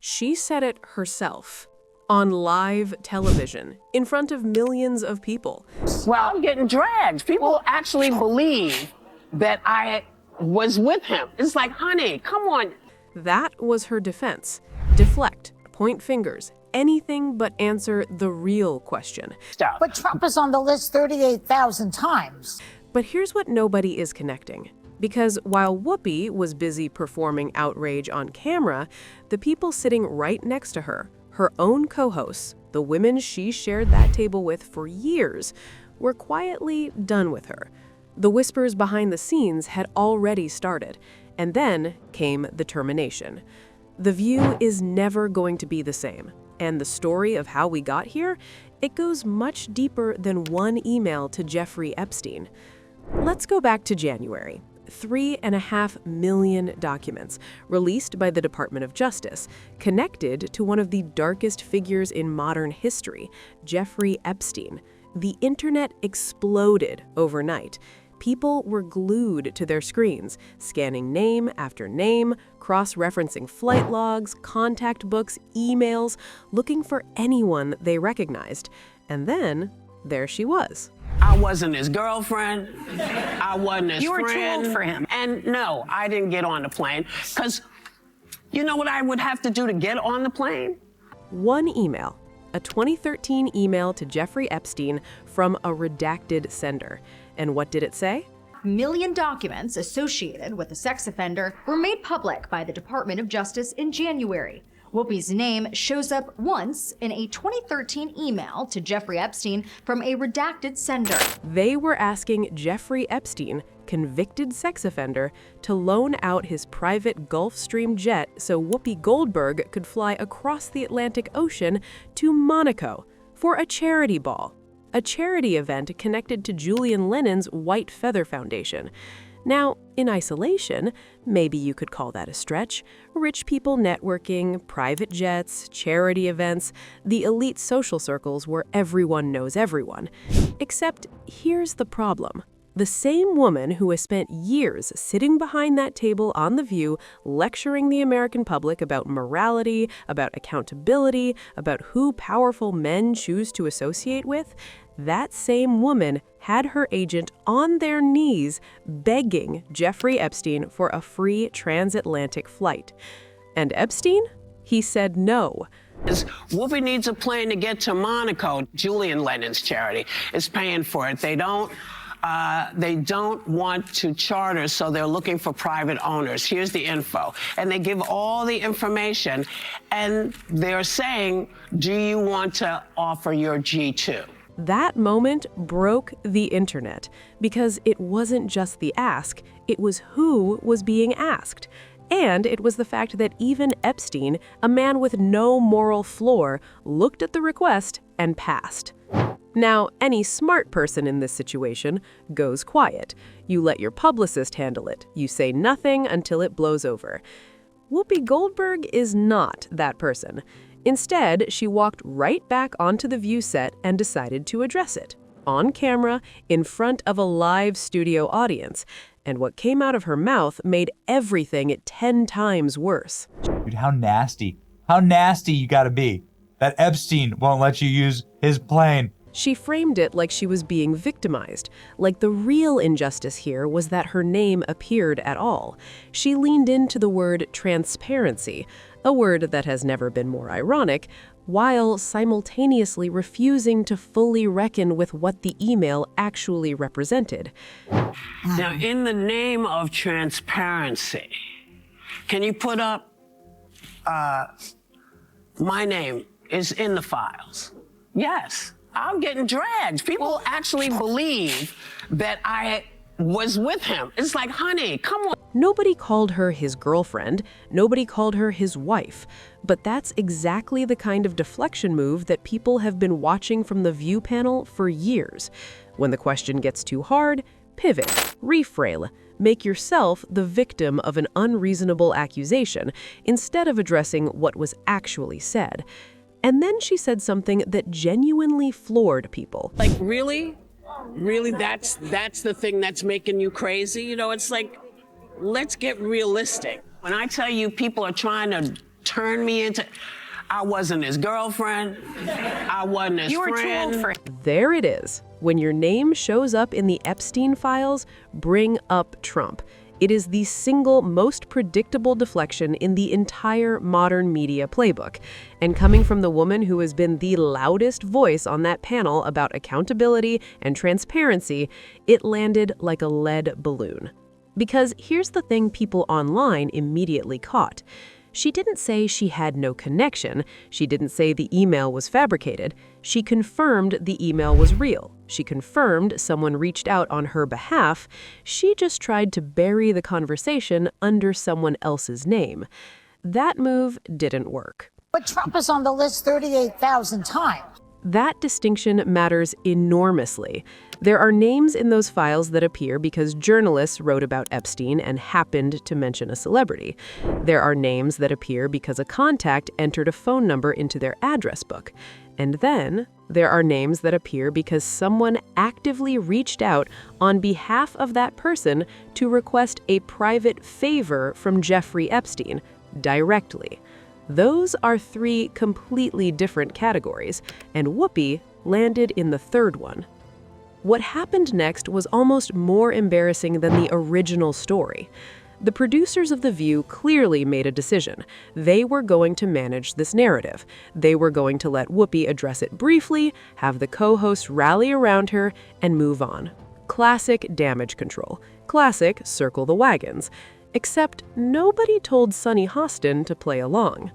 She said it herself. On live television, in front of millions of people. Well, I'm getting dragged. People actually believe that I was with him. It's like, honey, come on. That was her defense. Deflect, point fingers, anything but answer the real question. Stop. But Trump is on the list 38,000 times. But here's what nobody is connecting. Because while Whoopi was busy performing outrage on camera, the people sitting right next to her, her own co-hosts, the women she shared that table with for years, were quietly done with her. The whispers behind the scenes had already started, and then came the termination. The View is never going to be the same, and the story of how we got here, it goes much deeper than one email to Jeffrey Epstein. Let's go back to January. 3.5 million documents released by the Department of Justice, connected to one of the darkest figures in modern history, Jeffrey Epstein. The internet exploded overnight. People were glued to their screens, scanning name after name, cross-referencing flight logs, contact books, emails, looking for anyone they recognized. And then, there she was. I wasn't his girlfriend. I wasn't his friend. You were too old for him. And no, I didn't get on the plane. Because you know what I would have to do to get on the plane? One email, a 2013 email to Jeffrey Epstein from a redacted sender. And what did it say? Million documents associated with the sex offender were made public by the Department of Justice in January. Whoopi's name shows up once in a 2013 email to Jeffrey Epstein from a redacted sender. They were asking Jeffrey Epstein, convicted sex offender, to loan out his private Gulfstream jet so Whoopi Goldberg could fly across the Atlantic Ocean to Monaco for a charity ball, a charity event connected to Julian Lennon's White Feather Foundation. Now, in isolation, maybe you could call that a stretch. Rich people networking, private jets, charity events, the elite social circles where everyone knows everyone. Except here's the problem. The same woman who has spent years sitting behind that table on The View, lecturing the American public about morality, about accountability, about who powerful men choose to associate with, that same woman had her agent on their knees begging Jeffrey Epstein for a free transatlantic flight. And Epstein? He said no. Whoopi needs a plane to get to Monaco. Julian Lennon's charity is paying for it. They don't want to charter, so they're looking for private owners. Here's the info. And they give all the information, and they're saying, do you want to offer your G2? That moment broke the internet because it wasn't just the ask, it was who was being asked. And it was the fact that even Epstein, a man with no moral floor, looked at the request and passed. Now, any smart person in this situation goes quiet. You let your publicist handle it. You say nothing until it blows over. Whoopi Goldberg is not that person. Instead, she walked right back onto the View set and decided to address it, on camera, in front of a live studio audience. And what came out of her mouth made everything 10 times worse. Dude, how nasty you gotta be. That Epstein won't let you use his plane. She framed it like she was being victimized, like the real injustice here was that her name appeared at all. She leaned into the word transparency, a word that has never been more ironic, while simultaneously refusing to fully reckon with what the email actually represented. Now, in the name of transparency, can you put up, my name is in the files? Yes. I'm getting dragged. People actually believe that I was with him. It's like, honey, come on. Nobody called her his girlfriend. Nobody called her his wife. But that's exactly the kind of deflection move that people have been watching from the View panel for years. When the question gets too hard, pivot, reframe, make yourself the victim of an unreasonable accusation instead of addressing what was actually said. And then she said something that genuinely floored people. Like, really? Really, that's the thing that's making you crazy? You know, it's like, let's get realistic. When I tell you people are trying to turned me into, I wasn't his girlfriend. I wasn't his friend. You were too old for There it is. When your name shows up in the Epstein files, bring up Trump. It is the single most predictable deflection in the entire modern media playbook. And coming from the woman who has been the loudest voice on that panel about accountability and transparency, it landed like a lead balloon. Because here's the thing people online immediately caught. She didn't say she had no connection. She didn't say the email was fabricated. She confirmed the email was real. She confirmed someone reached out on her behalf. She just tried to bury the conversation under someone else's name. That move didn't work. But Trump is on the list 38,000 times. That distinction matters enormously. There are names in those files that appear because journalists wrote about Epstein and happened to mention a celebrity. There are names that appear because a contact entered a phone number into their address book. And then there are names that appear because someone actively reached out on behalf of that person to request a private favor from Jeffrey Epstein directly. Those are three completely different categories, and Whoopi landed in the third one. What happened next was almost more embarrassing than the original story. The producers of The View clearly made a decision. They were going to manage this narrative. They were going to let Whoopi address it briefly, have the co-hosts rally around her, and move on. Classic damage control. Classic circle the wagons. Except nobody told Sunny Hostin to play along.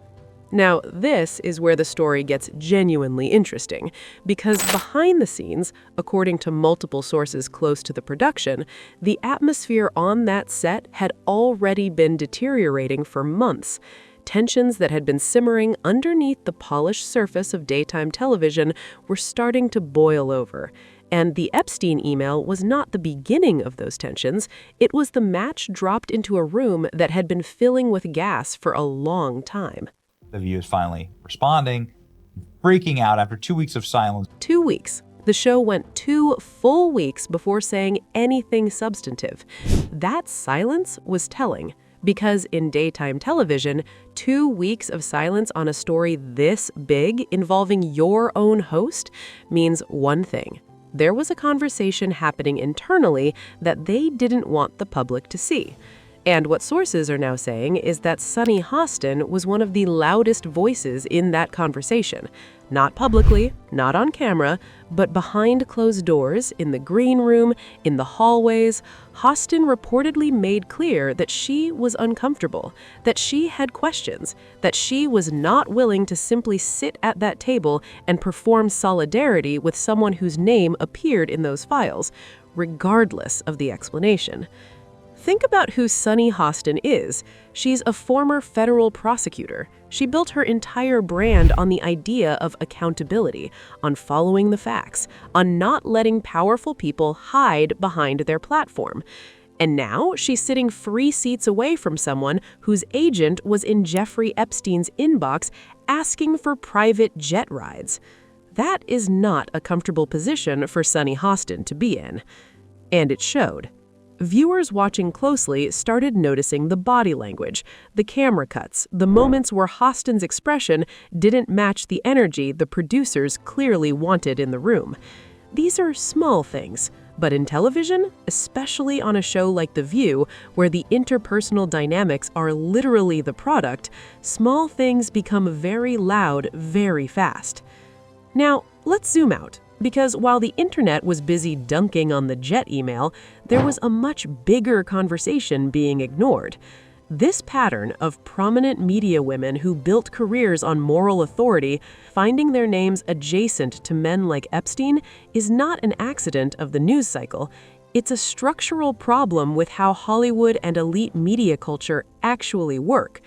Now, this is where the story gets genuinely interesting, because behind the scenes, according to multiple sources close to the production, the atmosphere on that set had already been deteriorating for months. Tensions that had been simmering underneath the polished surface of daytime television were starting to boil over. And the Epstein email was not the beginning of those tensions. It was the match dropped into a room that had been filling with gas for a long time. The View is finally responding, freaking out after 2 weeks of silence. 2 weeks. The show went 2 full weeks before saying anything substantive. That silence was telling, because in daytime television, 2 weeks of silence on a story this big involving your own host means one thing. There was a conversation happening internally that they didn't want the public to see. And what sources are now saying is that Sunny Hostin was one of the loudest voices in that conversation. Not publicly, not on camera, but behind closed doors, in the green room, in the hallways, Hostin reportedly made clear that she was uncomfortable, that she had questions, that she was not willing to simply sit at that table and perform solidarity with someone whose name appeared in those files, regardless of the explanation. Think about who Sunny Hostin is. She's a former federal prosecutor. She built her entire brand on the idea of accountability, on following the facts, on not letting powerful people hide behind their platform. And now she's sitting 3 seats away from someone whose agent was in Jeffrey Epstein's inbox asking for private jet rides. That is not a comfortable position for Sunny Hostin to be in. And it showed. Viewers watching closely started noticing the body language, the camera cuts, the moments where Hostin's expression didn't match the energy the producers clearly wanted in the room. These are small things, but in television, especially on a show like The View, where the interpersonal dynamics are literally the product, small things become very loud very fast. Now, let's zoom out. Because while the internet was busy dunking on the jet email, there was a much bigger conversation being ignored. This pattern of prominent media women who built careers on moral authority finding their names adjacent to men like Epstein is not an accident of the news cycle. It's a structural problem with how Hollywood and elite media culture actually work.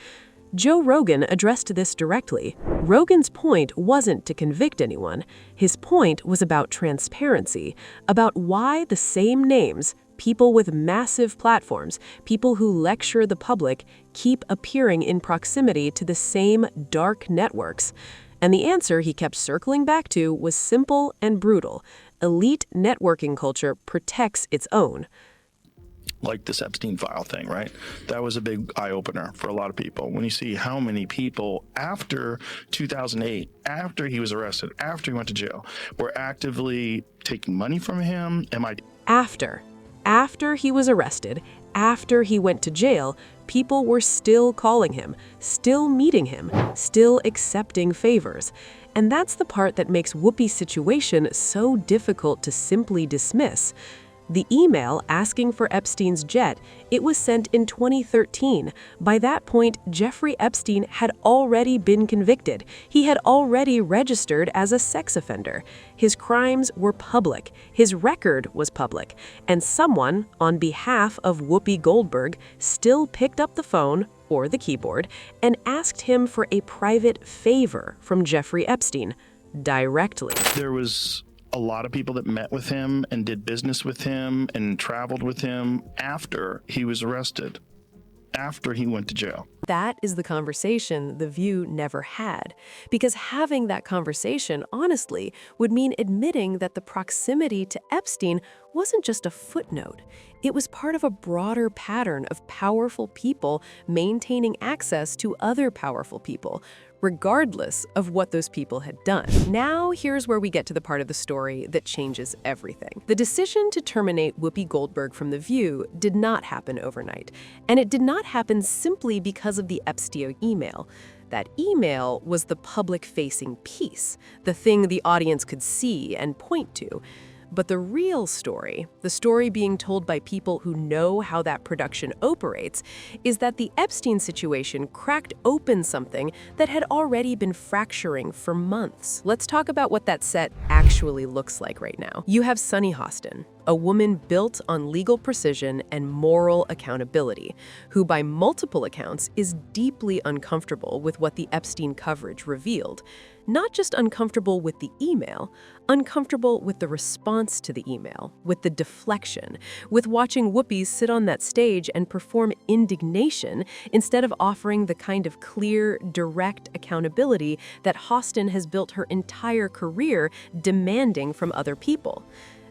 Joe Rogan addressed this directly. Rogan's point wasn't to convict anyone. His point was about transparency, about why the same names, people with massive platforms, people who lecture the public, keep appearing in proximity to the same dark networks. And the answer he kept circling back to was simple and brutal. Elite networking culture protects its own. like this Epstein file thing, right? That was a big eye-opener for a lot of people. When you see how many people after 2008, after he was arrested, after he went to jail, were actively taking money from him, After he was arrested, after he went to jail, people were still calling him, still meeting him, still accepting favors. And that's the part that makes Whoopi's situation so difficult to simply dismiss. The email asking for Epstein's jet, it was sent in 2013. By that point, Jeffrey Epstein had already been convicted. He had already registered as a sex offender. His crimes were public. His record was public. And someone, on behalf of Whoopi Goldberg, still picked up the phone or the keyboard and asked him for a private favor from Jeffrey Epstein directly. There was a lot of people that met with him and did business with him and traveled with him after he was arrested, after he went to jail. That is the conversation The View never had, because having that conversation, honestly, would mean admitting that the proximity to Epstein wasn't just a footnote. It was part of a broader pattern of powerful people maintaining access to other powerful people, regardless of what those people had done. Now, here's where we get to the part of the story that changes everything. The decision to terminate Whoopi Goldberg from The View did not happen overnight, and it did not happen simply because of the Epstein email. That email was the public-facing piece, the thing the audience could see and point to. But the real story, the story being told by people who know how that production operates, is that the Epstein situation cracked open something that had already been fracturing for months. Let's talk about what that set actually looks like right now. You have Sunny Hostin, a woman built on legal precision and moral accountability, who by multiple accounts is deeply uncomfortable with what the Epstein coverage revealed. Not just uncomfortable with the email, uncomfortable with the response to the email, with the deflection, with watching Whoopi sit on that stage and perform indignation instead of offering the kind of clear, direct accountability that Hostin has built her entire career demanding from other people.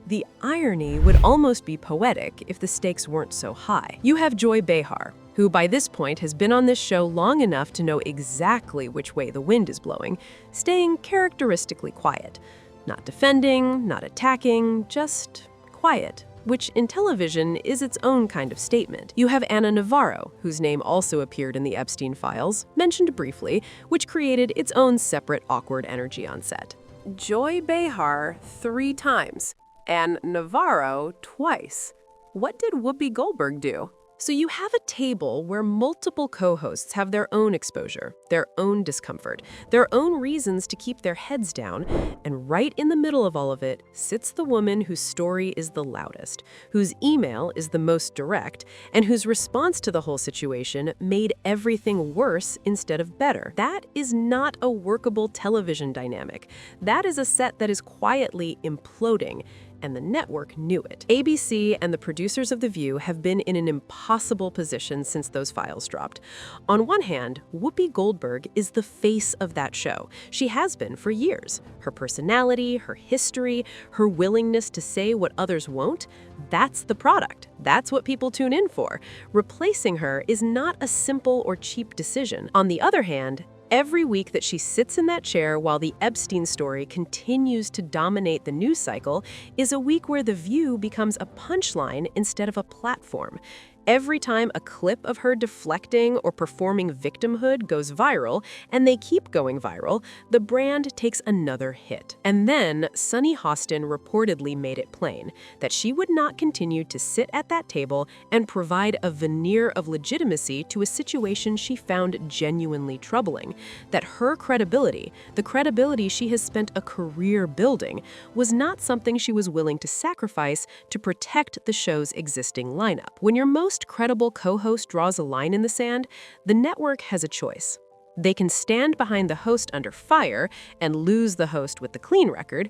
The irony would almost be poetic if the stakes weren't so high. You have Joy Behar, who by this point has been on this show long enough to know exactly which way the wind is blowing, staying characteristically quiet. Not defending, not attacking, just quiet, which in television is its own kind of statement. You have Ana Navarro, whose name also appeared in the Epstein files, mentioned briefly, which created its own separate awkward energy on set. Joy Behar 3 times, and Navarro twice. What did Whoopi Goldberg do? So you have a table where multiple co-hosts have their own exposure, their own discomfort, their own reasons to keep their heads down, and right in the middle of all of it sits the woman whose story is the loudest, whose email is the most direct, and whose response to the whole situation made everything worse instead of better. That is not a workable television dynamic. That is a set that is quietly imploding. And the network knew it. ABC and the producers of The View have been in an impossible position since those files dropped. On one hand, Whoopi Goldberg is the face of that show. She has been for years. Her personality, her history, her willingness to say what others won't, that's the product. That's what people tune in for. Replacing her is not a simple or cheap decision. On the other hand, every week that she sits in that chair while the Epstein story continues to dominate the news cycle is a week where The View becomes a punchline instead of a platform. Every time a clip of her deflecting or performing victimhood goes viral, and they keep going viral, the brand takes another hit. And then Sunny Hostin reportedly made it plain that she would not continue to sit at that table and provide a veneer of legitimacy to a situation she found genuinely troubling, that her credibility, the credibility she has spent a career building, was not something she was willing to sacrifice to protect the show's existing lineup. When your most credible co-host draws a line in the sand, the network has a choice. They can stand behind the host under fire and lose the host with the clean record,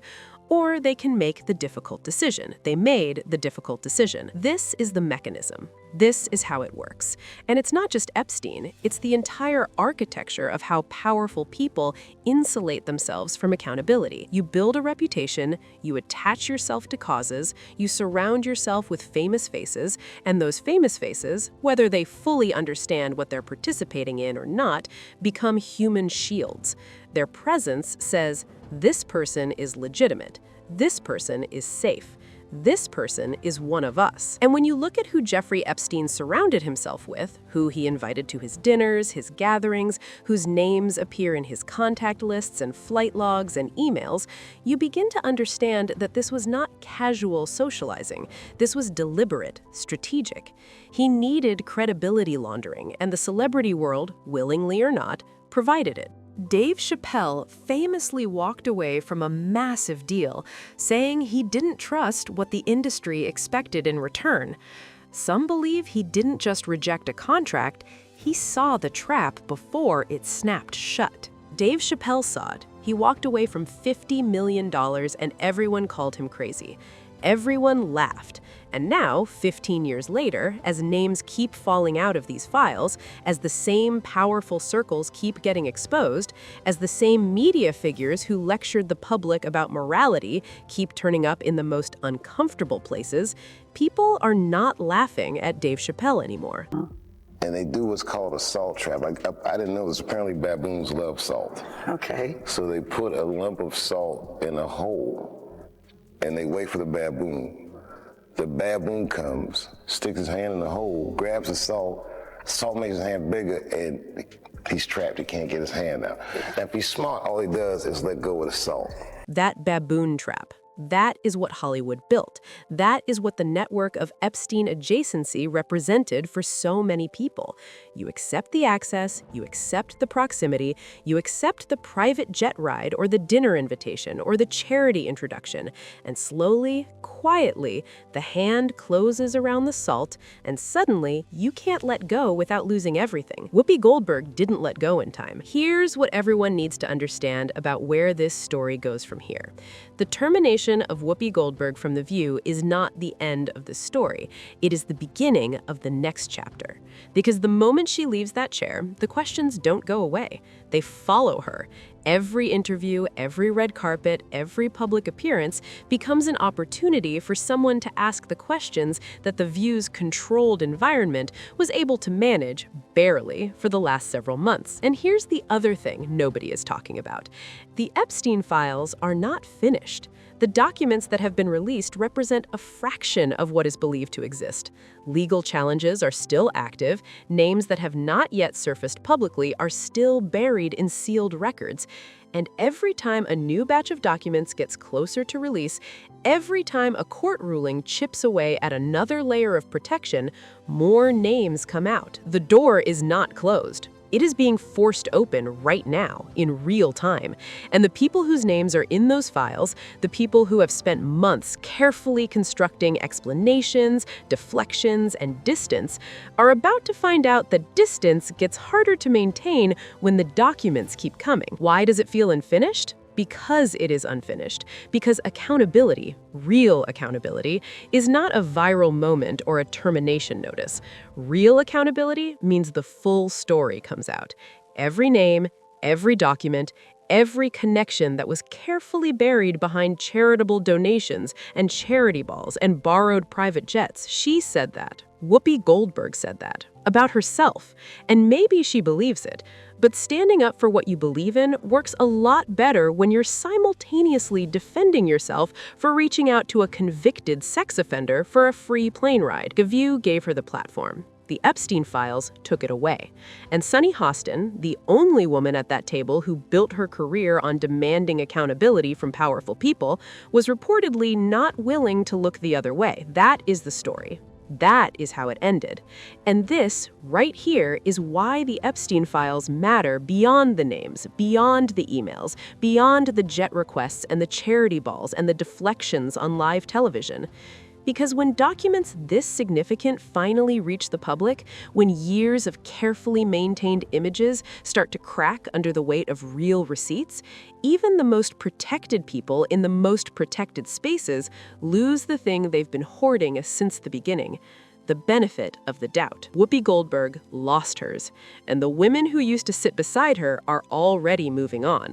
or they can make the difficult decision. They made the difficult decision. This is the mechanism. This is how it works. And it's not just Epstein, it's the entire architecture of how powerful people insulate themselves from accountability. You build a reputation, you attach yourself to causes, you surround yourself with famous faces, and those famous faces, whether they fully understand what they're participating in or not, become human shields. Their presence says, this person is legitimate, this person is safe. This person is one of us. And when you look at who Jeffrey Epstein surrounded himself with, who he invited to his dinners, his gatherings, whose names appear in his contact lists and flight logs and emails, you begin to understand that this was not casual socializing. This was deliberate, strategic. He needed credibility laundering, and the celebrity world, willingly or not, provided it. Dave Chappelle famously walked away from a massive deal, saying he didn't trust what the industry expected in return. Some believe he didn't just reject a contract, he saw the trap before it snapped shut. Dave Chappelle saw it. He walked away from $50 million and everyone called him crazy. Everyone laughed. And now, 15 years later, as names keep falling out of these files, as the same powerful circles keep getting exposed, as the same media figures who lectured the public about morality keep turning up in the most uncomfortable places, people are not laughing at Dave Chappelle anymore. And they do what's called a salt trap. I didn't know this. Apparently baboons love salt. Okay. So they put a lump of salt in a hole, and they wait for the baboon. The baboon comes, sticks his hand in the hole, grabs the salt makes his hand bigger, and he's trapped. He can't get his hand out. Now, if he's smart, all he does is let go of the salt. That baboon trap. That is what Hollywood built. That is what the network of Epstein adjacency represented for so many people. You accept the access, you accept the proximity, you accept the private jet ride or the dinner invitation or the charity introduction, and slowly, quietly, the hand closes around the salt, and suddenly you can't let go without losing everything. Whoopi Goldberg didn't let go in time. Here's what everyone needs to understand about where this story goes from here. The termination of Whoopi Goldberg from The View is not the end of the story. It is the beginning of the next chapter. Because the moment she leaves that chair, the questions don't go away. They follow her. Every interview, every red carpet, every public appearance becomes an opportunity for someone to ask the questions that The View's controlled environment was able to manage, barely, for the last several months. And here's the other thing nobody is talking about. The Epstein files are not finished. The documents that have been released represent a fraction of what is believed to exist. Legal challenges are still active, names that have not yet surfaced publicly are still buried in sealed records. And every time a new batch of documents gets closer to release, every time a court ruling chips away at another layer of protection, more names come out. The door is not closed. It is being forced open right now, in real time. And the people whose names are in those files, the people who have spent months carefully constructing explanations, deflections, and distance, are about to find out that distance gets harder to maintain when the documents keep coming. Why does it feel unfinished? Because it is unfinished. Because accountability, real accountability, is not a viral moment or a termination notice. Real accountability means the full story comes out. Every name, every document, every connection that was carefully buried behind charitable donations and charity balls and borrowed private jets. She said that. Whoopi Goldberg said that about herself, and maybe she believes it. But standing up for what you believe in works a lot better when you're simultaneously defending yourself for reaching out to a convicted sex offender for a free plane ride. The View gave her the platform. The Epstein files took it away. And Sunny Hostin, the only woman at that table who built her career on demanding accountability from powerful people, was reportedly not willing to look the other way. That is the story. That is how it ended. And this, right here, is why the Epstein files matter beyond the names, beyond the emails, beyond the jet requests and the charity balls and the deflections on live television. Because when documents this significant finally reach the public, when years of carefully maintained images start to crack under the weight of real receipts, even the most protected people in the most protected spaces lose the thing they've been hoarding since the beginning: the benefit of the doubt. Whoopi Goldberg lost hers, and the women who used to sit beside her are already moving on.